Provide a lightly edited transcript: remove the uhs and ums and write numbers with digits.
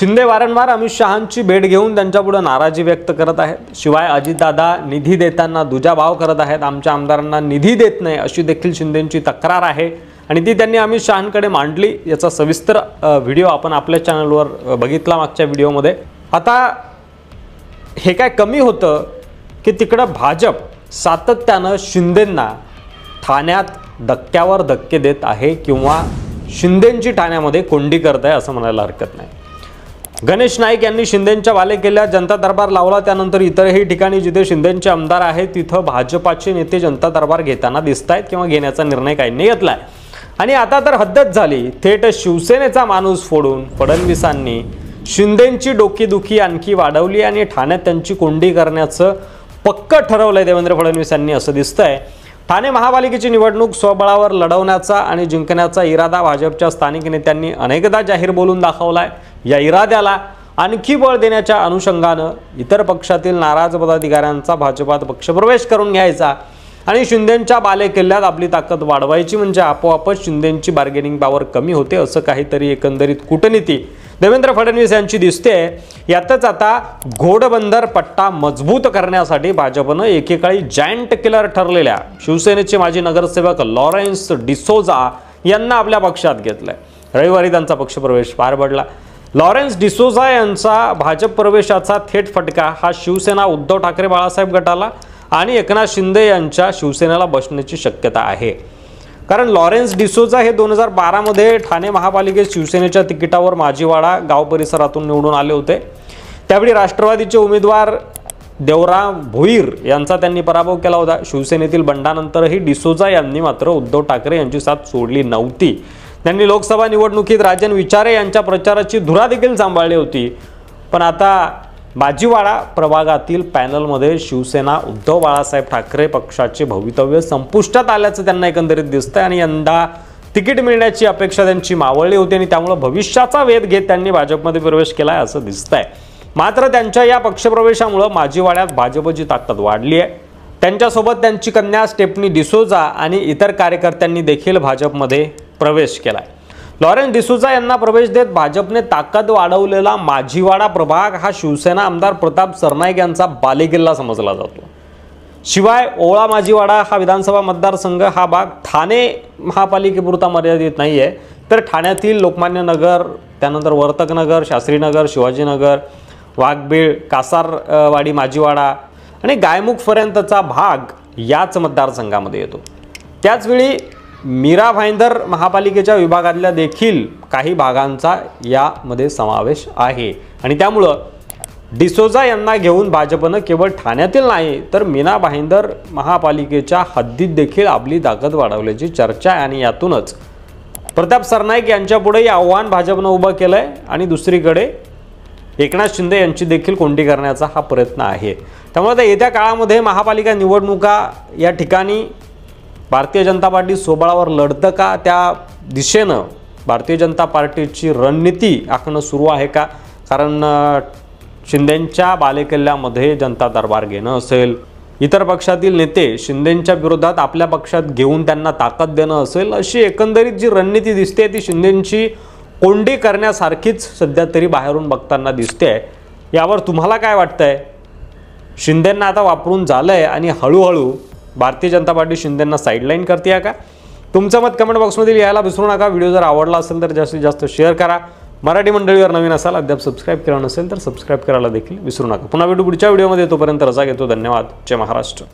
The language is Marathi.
शिंदे वारंवार अमित शहांची भेट घेऊन त्यांच्यापुढे नाराजी व्यक्त करत आहेत। शिवाय अजितदादा निधी देताना दुजाभाव करत आहेत, आमच्या आमदारांना निधी देत नाही अशी देखील शिंदेंची तक्रार आहे आणि ती त्यांनी अमित शहांकडे मांडली। याचा सविस्तर व्हिडिओ आपण आपल्या चॅनलवर बघितला मागच्या व्हिडिओमध्ये। आता हे काय कमी होतं की तिकडे भाजप सातत्याने शिंदेंना ठाण्यात धक्क्यावर धक्के देत आहे किंवा शिंदेंची ठाण्यामध्ये कोंडी करत आहे असं म्हणायला हरकत नाही। गणेश नाईक यांनी शिंदेंच्या बालेकिल्ल्यात जनता दरबार लावला, त्यानंतर इतरही ठिकाणी जिथे शिंदेंचे आमदार आहेत तिथं भाजपाचे नेते जनता दरबार घेताना दिसतायत किंवा घेण्याचा निर्णय काहींनी घेतलाय। आणि आता तर हद्दच झाली, थेट शिवसेनेचा माणूस फोडून फडणवीसांनी शिंदेंची डोकेदुखी आणखी वाढवली आणि ठाण्यात त्यांची कोंडी करण्याचं पक्क ठरवलंय देवेंद्र फडणवीस यांनी असं दिसतंय। ठाणे महापालिकेची निवडणूक स्वबळावर लढवण्याचा आणि जिंकण्याचा इरादा भाजपच्या स्थानिक नेत्यांनी अनेकदा जाहीर बोलून दाखवलाय। या इराद्याला आणखी बळ देण्याच्या अनुषंगानं इतर पक्षातील नाराज पदाधिकाऱ्यांचा भाजपात पक्षप्रवेश करून घ्यायचा आणि शिंदेंच्या बालेकिल्ल्यात आपली ताकद वाढवायची, म्हणजे आपोआपच शिंदेंची बार्गेनिंग पॉवर कमी होते असं काहीतरी एकंदरीत कूटनीती देवेंद्र फडणवीस यांची दिसते। यातच आता घोडबंदर पट्टा मजबूत करण्यासाठी भाजपनं एकेकाळी जायंट किलर ठरलेल्या शिवसेनेचे माजी नगरसेवक लॉरेन्स डिसोजा यांना आपल्या पक्षात घेतलंय। रविवारी त्यांचा पक्षप्रवेश पार पडला। लॉरेन्स डिसोजा यांचा भाजप प्रवेशाचा थेट फटका हा शिवसेना उद्धव ठाकरे बाळासाहेब गटाला आणि एकनाथ शिंदे यांच्या शिवसेनेला बसण्याची शक्यता आहे। कारण लॉरेन्स डिसोजा हे 2012 मध्ये ठाणे महापालिकेत शिवसेनेच्या तिकिटावर माजीवाडा गाव परिसरातून निवडून आले होते। त्यावेळी राष्ट्रवादीचे उमेदवार देवराम भोईर यांचा त्यांनी पराभव केला होता। शिवसेनेतील बंडानंतरही डिसोजा यांनी मात्र उद्धव ठाकरे यांची साथ सोडली नव्हती। त्यांनी लोकसभा निवडणुकीत राजन विचारे यांच्या प्रचाराची धुरा देखील सांभाळली होती। पण आता माजीवाडा प्रभागातील पॅनलमध्ये शिवसेना उद्धव बाळासाहेब ठाकरे पक्षाचे भवितव्य संपुष्टात आल्याचं त्यांना एकंदरीत दिसतंय आणि यंदा तिकीट मिळण्याची अपेक्षा त्यांची मावळली होती आणि त्यामुळे भविष्याचा वेध घेत त्यांनी भाजपमध्ये प्रवेश केलाय असं दिसतंय। मात्र त्यांच्या या पक्षप्रवेशामुळे माजीवाड्यात भाजपची ताकद वाढली आहे। त्यांच्यासोबत त्यांची कन्या स्टेफनी डिसोजा आणि इतर कार्यकर्त्यांनी देखील भाजपमध्ये प्रवेश केलाय। लॉरेन्स डिसोजा यांना प्रवेश देत भाजपने ताकद वाढवलेला माजीवाडा प्रभाग हा शिवसेना आमदार प्रताप सरनाईक यांचा बालेकिल्ला समजला जातो। शिवाय ओळा माजीवाडा हा विधानसभा मतदारसंघ हा भाग ठाणे महापालिकेपुरता मर्यादित नाहीये, तर ठाण्यातील लोकमान्य नगर, त्यानंतर वर्तकनगर, शास्त्रीनगर, शिवाजीनगर, वाघबीळ, कासारवाडी माजीवाडा आणि गायमुखपर्यंतचा भाग याच मतदारसंघामध्ये येतो। त्याचवेळी मीरा भाईंदर महापालिकेच्या विभागातल्या देखील काही भागांचा यामध्ये समावेश आहे आणि त्यामुळे डिसोजा यांना घेऊन भाजपनं केवळ ठाण्यातील नाही तर मीरा भाईंदर महापालिकेच्या हद्दीत देखील आपली ताकद वाढवल्याची चर्चा आहे आणि यातूनच प्रताप सरनाईक यांच्यापुढे आव्हान भाजपनं उभं केलंय आणि दुसरीकडे एकनाथ शिंदे यांची देखील कोंडी करण्याचा हा प्रयत्न आहे। त्यामुळे येत्या काळामध्ये महापालिका निवडणुका या ठिकाणी भारतीय जनता पार्टी स्वबळावर लढतं का, त्या दिशेनं भारतीय जनता पार्टीची रणनीती आखणं सुरू आहे का? कारण शिंदेंच्या बालेकिल्ल्यामध्ये जनता दरबार घेणं असेल, इतर पक्षातील नेते शिंदेंच्या विरोधात आपल्या पक्षात घेऊन त्यांना ताकद देणं असेल, अशी एकंदरीत जी रणनीती दिसते ती शिंदेंची कोंडी करण्यासारखीच सध्या तरी बाहेरून बघताना दिसते। यावर तुम्हाला काय वाटतंय? शिंदेंना आता वापरून झालंय आणि हळूहळू भारतीय जनता पार्टी शिंदेंना साइडलाइन करते का? तुमचं मत कमेंट बॉक्समध्ये लिहायला विसरू नका। व्हिडिओ जर आवडला असेल तर जास्तीत जास्त शेअर करा। मराठी मंडळीवर नवीन असाल, अद्याप सबस्क्राइब केलं नसेल तर सबस्क्राइब करायला देखील विसरू नका। पुन्हा भेटू पुढच्या व्हिडिओमध्ये, तोपर्यंत रजा घेतो। धन्यवाद। जय महाराष्ट्र।